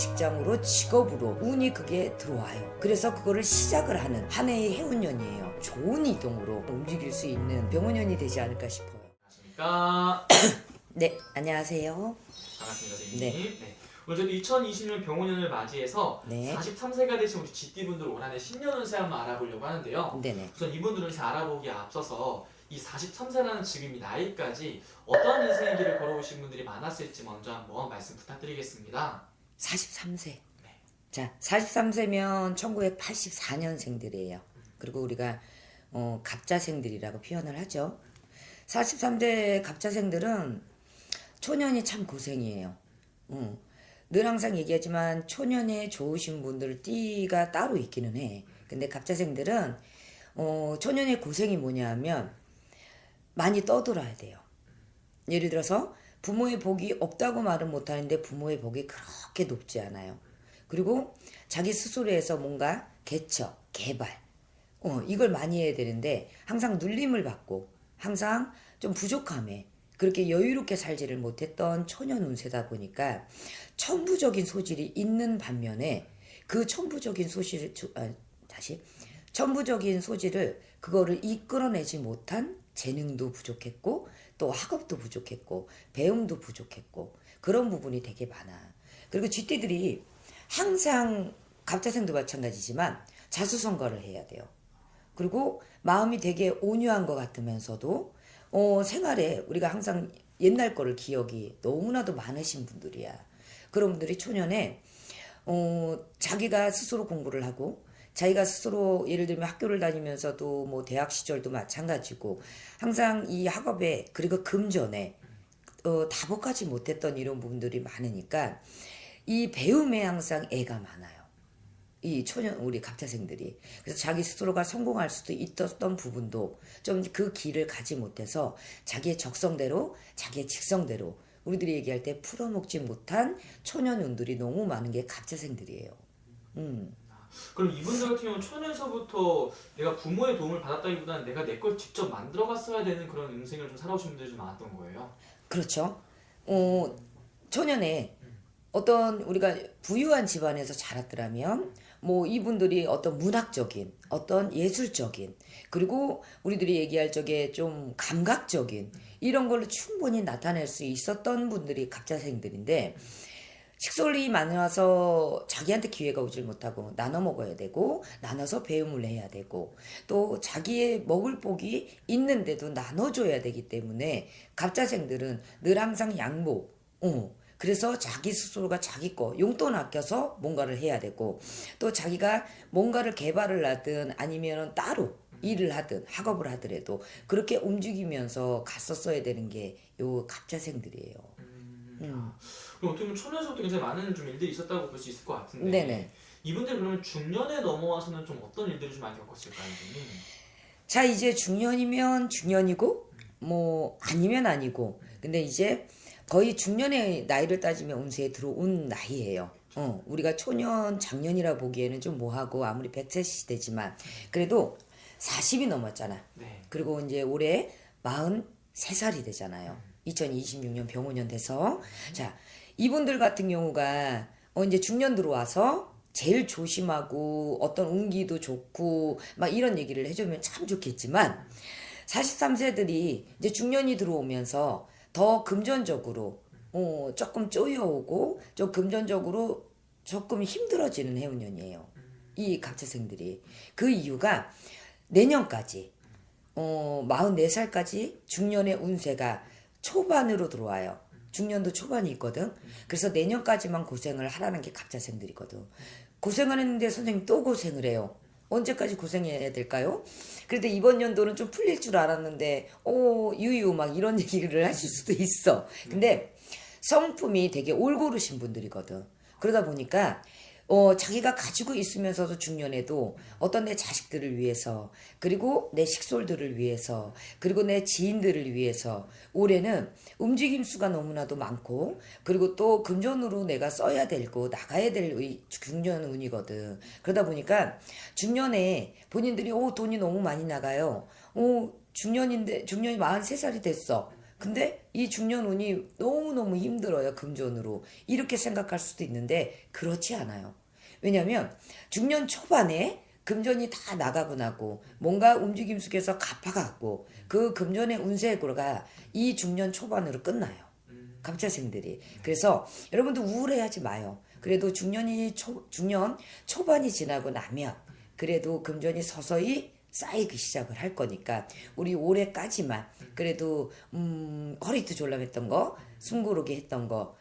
직장으로 직업으로 운이 그게 들어와요. 그래서 그거를 시작을 하는 한 해의 해운년이에요. 좋은 이동으로 움직일 수 있는 병원년이 되지 않을까 싶어요. 안녕하십니까. 네, 안녕하세요. 반갑습니다, 선생님. 네. 네. 오늘 저도 2020년 병원년을 맞이해서 네. 43세가 되신 우리 GT분들 올 한해 10년 운세 한번 알아보려고 하는데요. 네네. 우선 이분들 운세 알아보기에 앞서서 이 43세라는 지금 이 나이까지 어떤 인생의 길을 걸어오신 분들이 많았을지 먼저 한번 말씀 부탁드리겠습니다. 43세. 네. 자, 43세면 1984년생들이에요. 그리고 우리가 갑자생들이라고 표현을 하죠. 43세 갑자생들은 초년이 참 고생이에요. 늘 항상 얘기하지만 초년에 좋으신 분들 띠가 따로 있기는 해. 근데 갑자생들은 초년의 고생이 뭐냐 하면 많이 떠돌아야 돼요. 예를 들어서 부모의 복이 없다고 말은 못하는데 부모의 복이 그렇게 높지 않아요. 그리고 자기 스스로 해서 뭔가 개척, 개발 이걸 많이 해야 되는데 항상 눌림을 받고 항상 좀 부족함에 그렇게 여유롭게 살지를 못했던 초년 운세다 보니까 천부적인 소질이 있는 반면에 그 천부적인 소질을 그거를 이끌어내지 못한 재능도 부족했고 또 학업도 부족했고 배움도 부족했고 그런 부분이 되게 많아. 그리고 쥐띠들이 항상 갑자생도 마찬가지지만 자수성가를 해야 돼요. 그리고 마음이 되게 온유한 것 같으면서도 생활에 우리가 항상 옛날 거를 기억이 너무나도 많으신 분들이야. 그런 분들이 초년에 자기가 스스로 공부를 하고 자기가 스스로 예를 들면 학교를 다니면서도 뭐 대학 시절도 마찬가지고 항상 이 학업에 그리고 금전에 다복하지 못했던 이런 부분들이 많으니까 이 배움에 항상 애가 많아요. 이 초년 우리 갑자생들이 그래서 자기 스스로가 성공할 수도 있었던 부분도 좀 그 길을 가지 못해서 자기의 적성대로 자기의 직성대로 우리들이 얘기할 때 풀어먹지 못한 초년운들이 너무 많은 게 갑자생들이에요. 그럼 이분들 같은 경우는 초년에서부터 내가 부모의 도움을 받았다기보다는 내가 내 걸 직접 만들어갔어야 되는 그런 인생을 좀 살아오신 분들이 좀 많았던 거예요. 그렇죠. 초년에 어떤 우리가 부유한 집안에서 자랐더라면 뭐 이분들이 어떤 문학적인 어떤 예술적인 그리고 우리들이 얘기할 적에 좀 감각적인 이런 걸로 충분히 나타낼 수 있었던 분들이 갑자생들인데 식솔이 많아서 자기한테 기회가 오질 못하고 나눠 먹어야 되고 나눠서 배움을 해야 되고 또 자기의 먹을 복이 있는데도 나눠줘야 되기 때문에 갑자생들은 늘 항상 양보 그래서 자기 스스로가 자기 거 용돈 아껴서 뭔가를 해야 되고 또 자기가 뭔가를 개발을 하든 아니면 따로 일을 하든 학업을 하더라도 그렇게 움직이면서 갔었어야 되는 게 요 갑자생들이에요. 그럼 어떻게 보면 초년에서부터 굉장히 많은 좀 일들이 있었다고 볼 수 있을 것 같은데 네네. 이분들 그러면 중년에 넘어와서는 좀 어떤 일들을 좀 많이 겪었을까요, 선생님? 자, 이제 중년이면 중년이고 뭐 아니면 아니고 근데 이제 거의 중년의 나이를 따지면 운세에 들어온 나이예요. 우리가 초년 장년이라 보기에는 좀 뭐하고 아무리 100세 시대지만 그래도 40이 넘었잖아. 네. 그리고 이제 올해 43살이 되잖아요. 2026년 병오년 돼서 자 이분들 같은 경우가 이제 중년 들어와서 제일 조심하고 어떤 운기도 좋고 막 이런 얘기를 해주면 참 좋겠지만 43세들이 이제 중년이 들어오면서 더 금전적으로 조금 쪼여오고 좀 금전적으로 조금 힘들어지는 해운년이에요. 이 갑자생들이 그 이유가 내년까지 44살까지 중년의 운세가 초반으로 들어와요. 중년도 초반이 있거든. 그래서 내년까지만 고생을 하라는 게 갑자생들이거든. 고생을 했는데 선생님 또 고생을 해요. 언제까지 고생해야 될까요? 그래도 이번 연도는 좀 풀릴 줄 알았는데 유유 막 이런 얘기를 하실 수도 있어. 근데 성품이 되게 올고르신 분들이거든. 그러다 보니까 자기가 가지고 있으면서도 중년에도 어떤 내 자식들을 위해서 그리고 내 식솔들을 위해서 그리고 내 지인들을 위해서 올해는 움직임 수가 너무나도 많고 그리고 또 금전으로 내가 써야 되고 나가야 될 중년 운이거든. 그러다 보니까 중년에 본인들이 돈이 너무 많이 나가요. 중년이 43살이 됐어. 근데 이 중년운이 너무너무 힘들어요. 금전으로. 이렇게 생각할 수도 있는데 그렇지 않아요. 왜냐하면 중년 초반에 금전이 다 나가고 나고 뭔가 움직임 속에서 갚아가고 그 금전의 운세가 이 중년 초반으로 끝나요. 갑자생들이. 그래서 여러분도 우울해하지 마요. 그래도 중년 초반이 지나고 나면 그래도 금전이 서서히 쌓이기 시작을 할 거니까 우리 올해까지만 그래도 허리도 졸라맸던 거 숨고르게 했던 거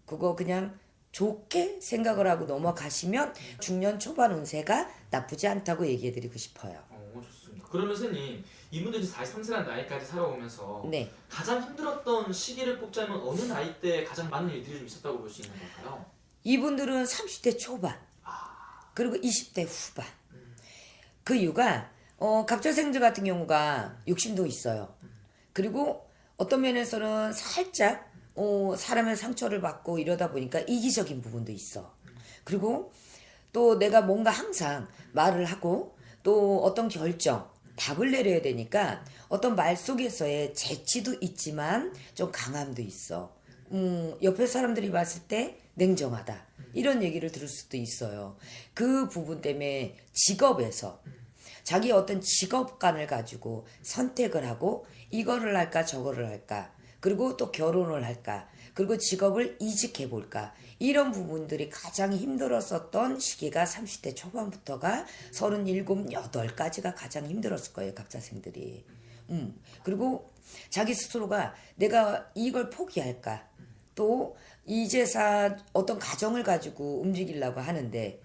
그거 그냥 좋게 생각을 하고 넘어가시면 중년 초반 운세가 나쁘지 않다고 얘기해드리고 싶어요. 좋습니다. 그러면 선생님, 이분들이 43세라는 나이까지 살아오면서 네. 가장 힘들었던 시기를 꼽자면 어느 나이 때 가장 많은 일들이 좀 있었다고 볼 수 있는 걸까요? 이분들은 30대 초반 그리고 20대 후반 그 이유가 갑자생들 같은 경우가 욕심도 있어요. 그리고 어떤 면에서는 살짝 사람의 상처를 받고 이러다 보니까 이기적인 부분도 있어. 그리고 또 내가 뭔가 항상 말을 하고 또 어떤 결정, 답을 내려야 되니까 어떤 말 속에서의 재치도 있지만 좀 강함도 있어. 옆에 사람들이 봤을 때 냉정하다. 이런 얘기를 들을 수도 있어요. 그 부분 때문에 직업에서 자기 어떤 직업관을 가지고 선택을 하고 이거를 할까 저거를 할까 그리고 또 결혼을 할까 그리고 직업을 이직해 볼까 이런 부분들이 가장 힘들었었던 시기가 30대 초반부터가 37, 8까지가 가장 힘들었을 거예요. 갑자생들이. 그리고 자기 스스로가 내가 이걸 포기할까 또 이제사 어떤 가정을 가지고 움직이려고 하는데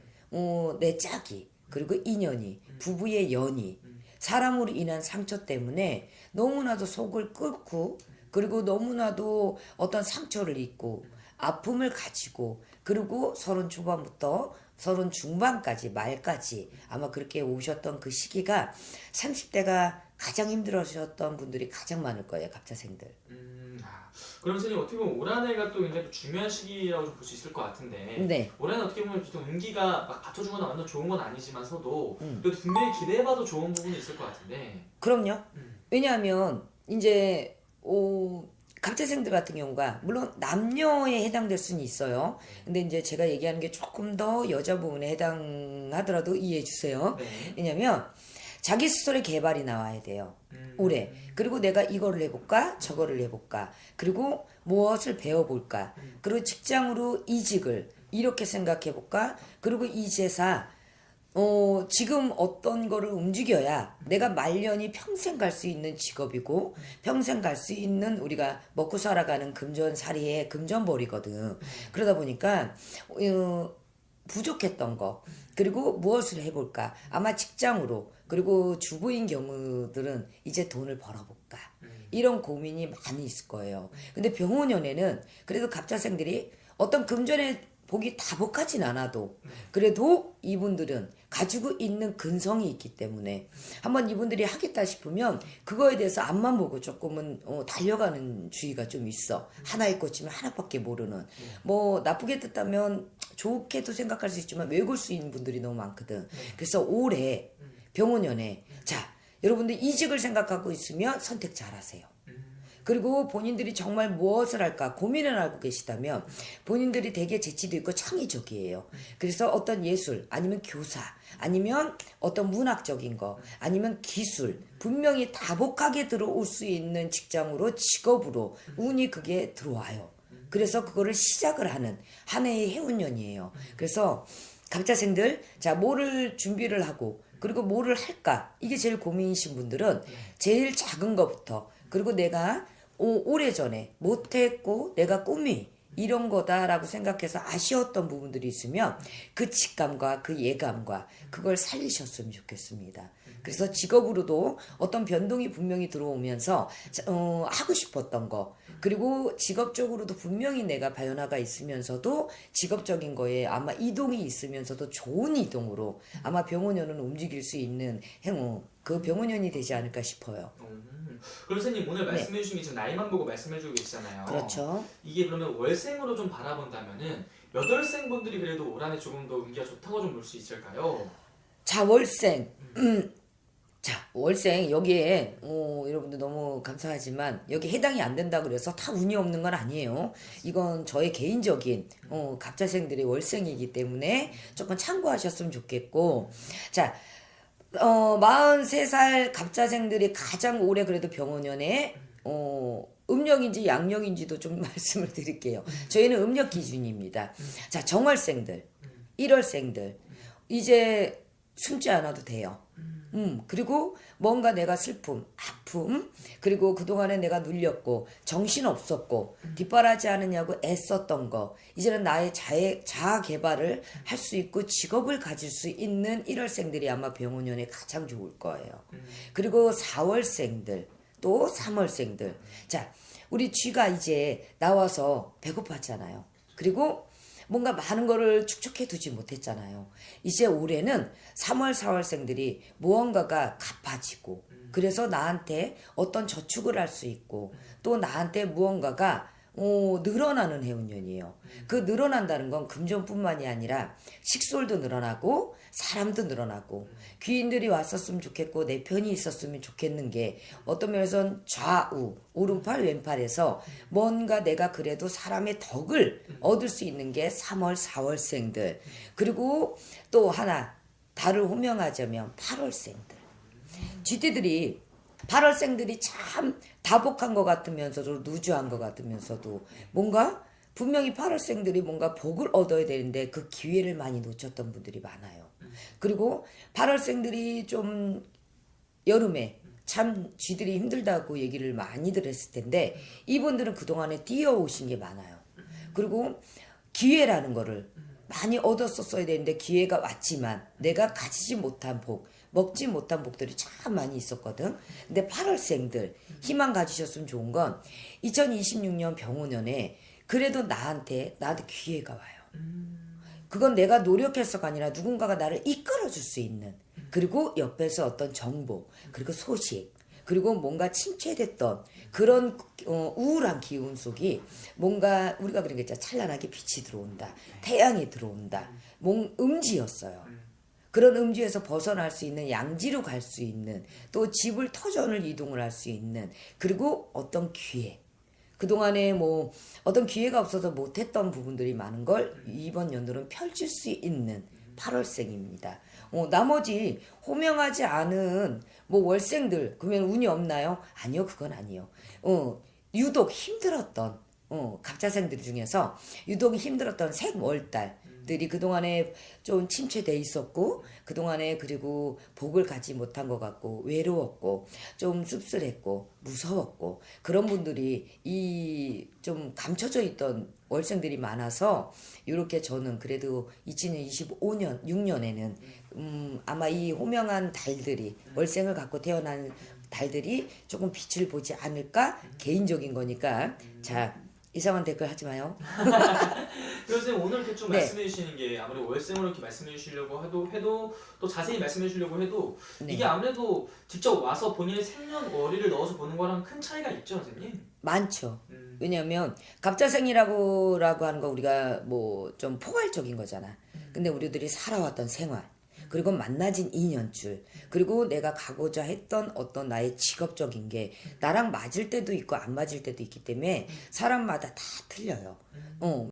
내 짝이 그리고 인연이 부부의 연이 사람으로 인한 상처 때문에 너무나도 속을 끓고 그리고 너무나도 어떤 상처를 입고 아픔을 가지고 그리고 30 초반부터 30 중반까지 말까지 아마 그렇게 오셨던 그 시기가 30대가 가장 힘들어하셨던 분들이 가장 많을 거예요. 갑자생들. 그럼 선생님 어떻게 보면 올 한해가 또 굉장히 또 중요한 시기라고 볼 수 있을 것 같은데 네. 올 한해 어떻게 보면 또 운기가 막 받쳐주거나 완전 좋은 건 아니지만서도 그래도 분명히 기대해봐도 좋은 부분이 있을 것 같은데 그럼요. 왜냐하면 이제 갑자생들 같은 경우가 물론 남녀에 해당될 수는 있어요. 근데 이제 제가 얘기하는 게 조금 더 여자 부분에 해당하더라도 이해해 주세요. 네. 왜냐면 자기 스스로의 개발이 나와야 돼요. 올해. 그리고 내가 이거를 해볼까? 저거를 해볼까? 그리고 무엇을 배워볼까? 그리고 직장으로 이직을 이렇게 생각해볼까? 그리고 이제사 지금 어떤 거를 움직여야 내가 말년이 평생 갈 수 있는 직업이고 평생 갈 수 있는 우리가 먹고 살아가는 금전살이의 금전벌이거든. 그러다 보니까 부족했던 거 그리고 무엇을 해볼까 아마 직장으로 그리고 주부인 경우들은 이제 돈을 벌어볼까 이런 고민이 많이 있을 거예요. 근데 병원연애는 그래도 갑자생들이 어떤 금전의 복이 다복하진 않아도 그래도 이분들은 가지고 있는 근성이 있기 때문에 한번 이분들이 하겠다 싶으면 그거에 대해서 앞만 보고 조금은 달려가는 주의가 좀 있어. 하나에 꽂히면 하나밖에 모르는. 뭐 나쁘게 뜻하면 좋게도 생각할 수 있지만 외울 수 있는 분들이 너무 많거든. 그래서 올해 병원연애 자 여러분들 이직을 생각하고 있으면 선택 잘하세요. 그리고 본인들이 정말 무엇을 할까 고민을 하고 계시다면 본인들이 되게 재치도 있고 창의적이에요. 그래서 어떤 예술 아니면 교사 아니면 어떤 문학적인 거 아니면 기술 분명히 다복하게 들어올 수 있는 직장으로 직업으로 운이 그게 들어와요. 그래서 그거를 시작을 하는 한 해의 해운년이에요. 그래서 갑자생들 자 뭐를 준비를 하고 그리고 뭐를 할까 이게 제일 고민이신 분들은 제일 작은 것부터 그리고 내가 오래전에 못했고 내가 꿈이 이런 거다라고 생각해서 아쉬웠던 부분들이 있으면 그 직감과 그 예감과 그걸 살리셨으면 좋겠습니다. 그래서 직업으로도 어떤 변동이 분명히 들어오면서 하고 싶었던 거 그리고 직업적으로도 분명히 내가 변화가 있으면서도 직업적인 거에 아마 이동이 있으면서도 좋은 이동으로 아마 병원연은 움직일 수 있는 그 병원연이 되지 않을까 싶어요. 그럼 선생님 오늘 말씀해 주신 게 지금 나이만 보고 말씀해 주고 계시잖아요. 그렇죠. 이게 그러면 월생으로 좀 바라본다면은 여덟생 분들이 그래도 올 한해 조금 더 운기가 좋다고 좀 볼 수 있을까요? 자 월생 자, 월생 여기에 여러분들 너무 감사하지만 여기 해당이 안 된다 그래서 다 운이 없는 건 아니에요. 이건 저의 개인적인 갑자생들의 월생이기 때문에 조금 참고하셨으면 좋겠고, 자, 43살 갑자생들이 가장 오래 그래도 병원연에 음력인지 양력인지도 좀 말씀을 드릴게요. 저희는 음력 기준입니다. 자, 정월생들, 1월생들 이제 숨지 않아도 돼요. 그리고 뭔가 내가 슬픔, 아픔, 그리고 그동안에 내가 눌렸고, 정신 없었고, 뒷바라지 않으냐고 애썼던 거, 이제는 나의 자아 개발을 할 수 있고, 직업을 가질 수 있는 1월생들이 아마 병원연에 가장 좋을 거예요. 그리고 4월생들, 또 3월생들. 자, 우리 쥐가 이제 나와서 배고팠잖아요. 그리고 뭔가 많은 거를 축적해 두지 못했잖아요. 이제 올해는 3월, 4월생들이 무언가가 갚아지고, 그래서 나한테 어떤 저축을 할 수 있고, 또 나한테 무언가가 늘어나는 해운년이에요. 그 늘어난다는 건 금전뿐만이 아니라 식솔도 늘어나고 사람도 늘어나고 귀인들이 왔었으면 좋겠고 내 편이 있었으면 좋겠는 게 어떤 면에선 좌우 오른팔 왼팔에서 뭔가 내가 그래도 사람의 덕을 얻을 수 있는 게 3월 4월생들, 그리고 또 하나 달을 호명하자면 8월생들. 쥐띠들이 8월생들이 참 다복한 것 같으면서도 루즈한 것 같으면서도 뭔가 분명히 8월생들이 뭔가 복을 얻어야 되는데 그 기회를 많이 놓쳤던 분들이 많아요. 그리고 8월생들이 좀 여름에 참 쥐들이 힘들다고 얘기를 많이들 했을 텐데 이분들은 그동안에 뛰어오신 게 많아요. 그리고 기회라는 거를 많이 얻었었어야 되는데 기회가 왔지만 내가 가지지 못한 복, 먹지 못한 복들이 참 많이 있었거든. 근데 8월생들 희망 가지셨으면 좋은 건 2026년 병원연에 그래도 나한테 기회가 와요. 그건 내가 노력해서가 아니라 누군가가 나를 이끌어줄 수 있는, 그리고 옆에서 어떤 정보, 그리고 소식, 그리고 뭔가 침체됐던 그런 우울한 기운 속이 뭔가 우리가 그런 게 있잖아. 찬란하게 빛이 들어온다. 태양이 들어온다. 음지였어요. 그런 음지에서 벗어날 수 있는, 양지로 갈 수 있는, 또 집을 터전을 이동을 할 수 있는, 그리고 어떤 기회. 그동안에 뭐 어떤 기회가 없어서 못했던 부분들이 많은 걸 이번 연도는 펼칠 수 있는 8월생입니다. 나머지 호명하지 않은 뭐 월생들 그러면 운이 없나요? 아니요, 그건 아니요. 유독 힘들었던 갑자생들 중에서 유독 힘들었던 생월달들이 그동안에 좀 침체돼 있었고, 그동안에 그리고 복을 갖지 못한 것 같고 외로웠고 좀 씁쓸했고 무서웠고 그런 분들이 이 좀 감춰져 있던 월생들이 많아서 이렇게 저는 그래도 2025년 6년에는 아마 이 호명한 달들이 월생을 갖고 태어난 달들이 조금 빛을 보지 않을까, 개인적인 거니까. 자, 이상한 댓글 하지 마요. 선생님 오늘 이렇게 좀 네. 말씀해 주시는 게 아무래도 월생으로 이렇게 말씀해 주시려고 해도 또 자세히 말씀해 주시려고 해도 네. 이게 아무래도 직접 와서 본인의 생년월일을 넣어서 보는 거랑 큰 차이가 있죠, 선생님? 많죠. 왜냐하면 갑자생이라고 하는 거 우리가 뭐 좀 포괄적인 거잖아. 근데 우리들이 살아왔던 생활, 그리고 만나진 인연줄, 그리고 내가 가고자 했던 어떤 나의 직업적인 게 나랑 맞을 때도 있고 안 맞을 때도 있기 때문에 사람마다 다 틀려요.